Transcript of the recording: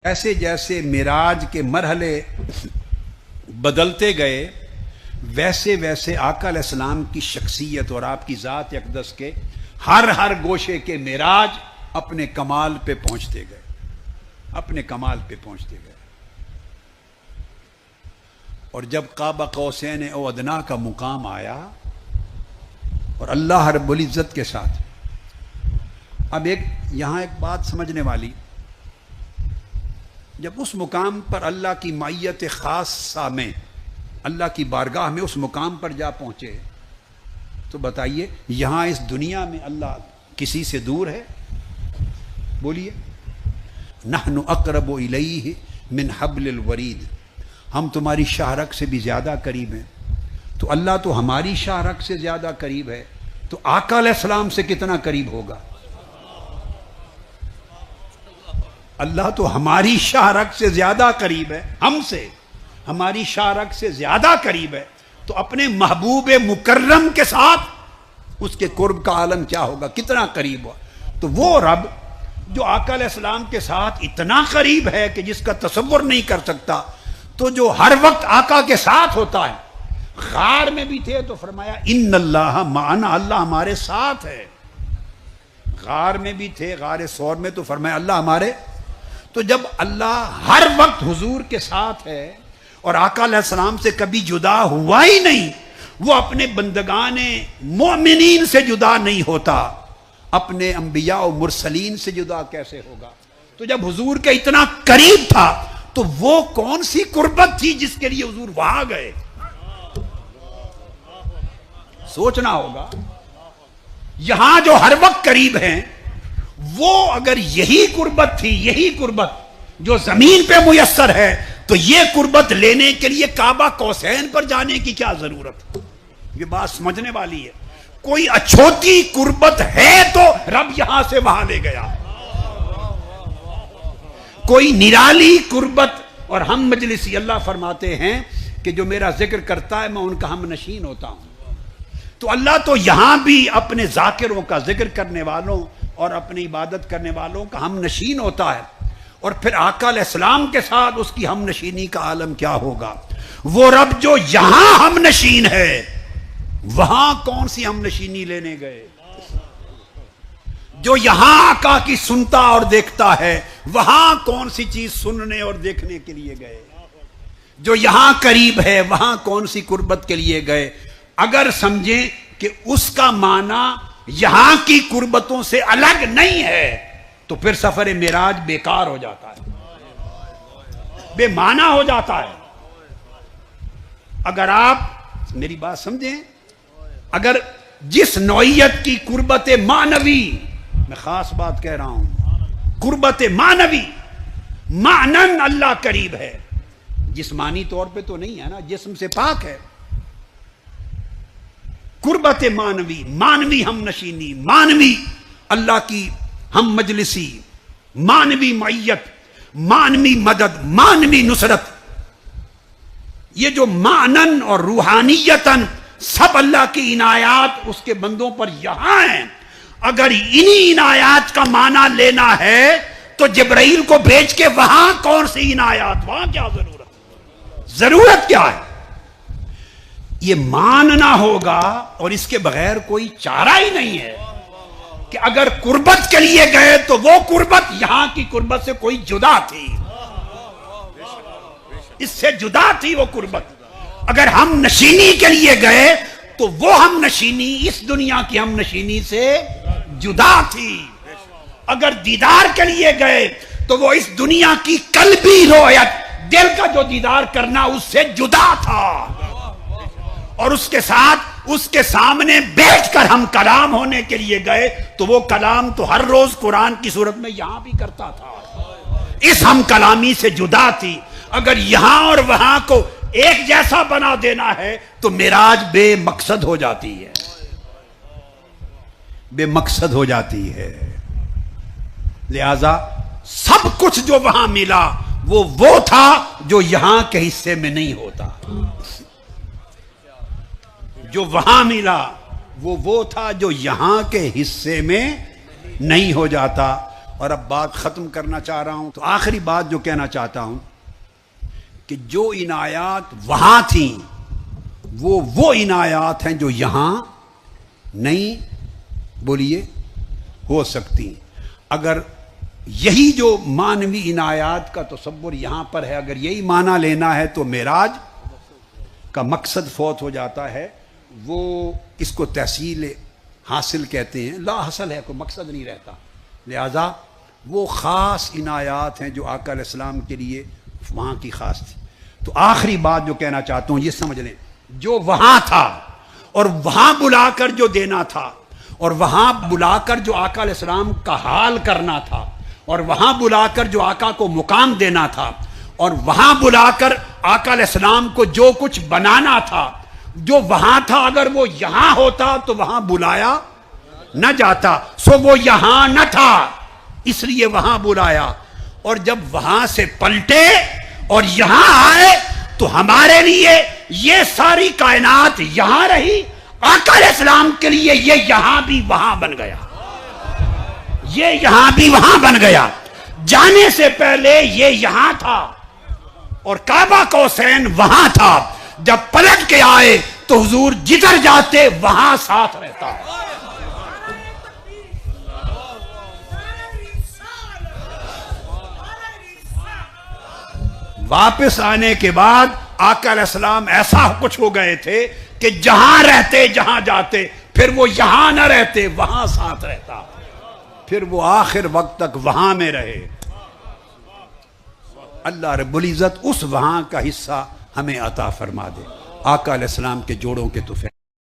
ایسے جیسے معراج کے مرحلے بدلتے گئے ویسے ویسے آقا علیہ السلام کی شخصیت اور آپ کی ذات اقدس کے ہر گوشے کے معراج اپنے کمال پہ پہنچتے گئے، اپنے کمال پہ پہنچتے گئے۔ اور جب قاب قوسین او ادنا کا مقام آیا اور اللہ رب العزت کے ساتھ، اب یہاں ایک بات سمجھنے والی، جب اس مقام پر اللہ کی معیت خاصہ میں، اللہ کی بارگاہ میں اس مقام پر جا پہنچے تو بتائیے یہاں اس دنیا میں اللہ کسی سے دور ہے؟ بولیے، نحن اقرب الیہ من حبل الورید، ہم تمہاری شاہرگ سے بھی زیادہ قریب ہیں، تو اللہ تو ہماری شاہرگ سے زیادہ قریب ہے، تو آقا علیہ السلام سے کتنا قریب ہوگا؟ اللہ تو ہماری شاہرگ سے زیادہ قریب ہے، ہم سے ہماری شاہرگ سے زیادہ قریب ہے، تو اپنے محبوب مکرم کے ساتھ اس کے قرب کا عالم کیا ہوگا، کتنا قریب ہوا۔ تو وہ رب جو آقا علیہ السلام کے ساتھ اتنا قریب ہے کہ جس کا تصور نہیں کر سکتا، تو جو ہر وقت آقا کے ساتھ ہوتا ہے، غار میں بھی تھے تو فرمایا ان اللہ معنا، اللہ ہمارے ساتھ ہے، غار میں بھی تھے، غار ثور میں تو فرمایا اللہ ہمارے۔ تو جب اللہ ہر وقت حضور کے ساتھ ہے اور آقا علیہ السلام سے کبھی جدا ہوا ہی نہیں، وہ اپنے بندگان مومنین سے جدا نہیں ہوتا، اپنے انبیاء و مرسلین سے جدا کیسے ہوگا؟ تو جب حضور کے اتنا قریب تھا تو وہ کون سی قربت تھی جس کے لیے حضور وہاں گئے؟ سوچنا ہوگا۔ یہاں جو ہر وقت قریب ہیں، وہ اگر یہی قربت تھی، یہی قربت جو زمین پہ میسر ہے، تو یہ قربت لینے کے لیے کعبہ قوسین پر جانے کی کیا ضرورت؟ یہ بات سمجھنے والی ہے۔ کوئی اچھوتی قربت ہے تو رب یہاں سے وہاں لے گیا، کوئی نرالی قربت، اور ہم مجلسی، اللہ فرماتے ہیں کہ جو میرا ذکر کرتا ہے میں ان کا ہم نشین ہوتا ہوں۔ تو اللہ تو یہاں بھی اپنے ذاکروں کا، ذکر کرنے والوں اور اپنی عبادت کرنے والوں کا ہم نشین ہوتا ہے، اور پھر آقا علیہ السلام کے ساتھ اس کی ہم نشینی کا عالم کیا ہوگا؟ وہ رب جو یہاں ہم نشین ہے، وہاں کون سی ہم نشینی لینے گئے؟ جو یہاں آقا کی سنتا اور دیکھتا ہے، وہاں کون سی چیز سننے اور دیکھنے کے لیے گئے؟ جو یہاں قریب ہے، وہاں کون سی قربت کے لیے گئے؟ اگر سمجھیں کہ اس کا معنی یہاں کی قربتوں سے الگ نہیں ہے تو پھر سفر معراج بیکار ہو جاتا ہے، بے معنی ہو جاتا ہے۔ اگر آپ میری بات سمجھیں، اگر جس نوعیت کی قربت معنوی، میں خاص بات کہہ رہا ہوں، قربت معنوی، معنن اللہ قریب ہے، جسمانی طور پہ تو نہیں ہے نا، جسم سے پاک ہے، قربت معنوی، معنوی ہم نشینی، معنوی اللہ کی ہم مجلسی، معنوی معیت، معنوی مدد، معنوی نصرت، یہ جو معنن اور روحانیتاً سب اللہ کی عنایات اس کے بندوں پر یہاں ہیں۔ اگر انہی عنایات کا معنی لینا ہے تو جبرائیل کو بھیج کے وہاں کون سی عنایات، وہاں کیا ضرورت؟ ضرورت کیا ہے؟ یہ ماننا ہوگا، اور اس کے بغیر کوئی چارہ ہی نہیں ہے کہ اگر قربت کے لیے گئے تو وہ قربت یہاں کی قربت سے کوئی جدا تھی، اس سے جدا تھی وہ قربت۔ اگر ہم نشینی کے لیے گئے تو وہ ہم نشینی اس دنیا کی ہم نشینی سے جدا تھی۔ اگر دیدار کے لیے گئے تو وہ اس دنیا کی قلبی رویت، دل کا جو دیدار کرنا، اس سے جدا تھا، اور اس کے ساتھ اس کے سامنے بیٹھ کر ہم کلام ہونے کے لیے گئے تو وہ کلام تو ہر روز قرآن کی صورت میں یہاں بھی کرتا تھا، اس ہم کلامی سے جدا تھی۔ اگر یہاں اور وہاں کو ایک جیسا بنا دینا ہے تو معراج بے مقصد ہو جاتی ہے، بے مقصد ہو جاتی ہے۔ لہذا سب کچھ جو وہاں ملا وہ تھا جو یہاں کے حصے میں نہیں ہوتا، جو وہاں ملا وہ تھا جو یہاں کے حصے میں نہیں ہو جاتا۔ اور اب بات ختم کرنا چاہ رہا ہوں، تو آخری بات جو کہنا چاہتا ہوں کہ جو عنایات وہاں تھیں وہ عنایات ہیں جو یہاں نہیں بولیے ہو سکتی۔ اگر یہی جو مانوی عنایات کا تصور یہاں پر ہے، اگر یہی معنی لینا ہے تو معراج کا مقصد فوت ہو جاتا ہے، وہ اس کو تحصیل حاصل کہتے ہیں، لا حاصل ہے، کوئی مقصد نہیں رہتا۔ لہذا وہ خاص عنایات ہیں جو آقا علیہ السلام کے لیے وہاں کی خاص تھی۔ تو آخری بات جو کہنا چاہتا ہوں یہ سمجھ لیں، جو وہاں تھا اور وہاں بلا کر جو دینا تھا، اور وہاں بلا کر جو آقا علیہ السلام کا حال کرنا تھا، اور وہاں بلا کر جو آقا کو مقام دینا تھا، اور وہاں بلا کر آقا علیہ السلام کو جو کچھ بنانا تھا، جو وہاں تھا اگر وہ یہاں ہوتا تو وہاں بلایا نہ جاتا، سو وہ یہاں نہ تھا اس لیے وہاں بلایا، اور جب وہاں سے پلٹے اور یہاں آئے تو ہمارے لیے یہ ساری کائنات یہاں رہی، آقا علیہ السلام کے لیے یہ یہاں بھی وہاں بن گیا، یہ یہاں بھی وہاں بن گیا۔ جانے سے پہلے یہ یہاں تھا اور کعبہ قوسین وہاں تھا، جب پلٹ کے آئے تو حضور جدھر جاتے وہاں ساتھ رہتا۔ واپس آنے کے بعد آقا علیہ السلام ایسا کچھ ہو گئے تھے کہ جہاں رہتے جہاں جاتے، پھر وہ یہاں نہ رہتے وہاں ساتھ رہتا، پھر وہ آخر وقت تک وہاں میں رہے۔ اللہ رب العزت اس وہاں کا حصہ ہمیں عطا فرما دے۔ آقا علیہ السلام کے جوڑوں کے تحفے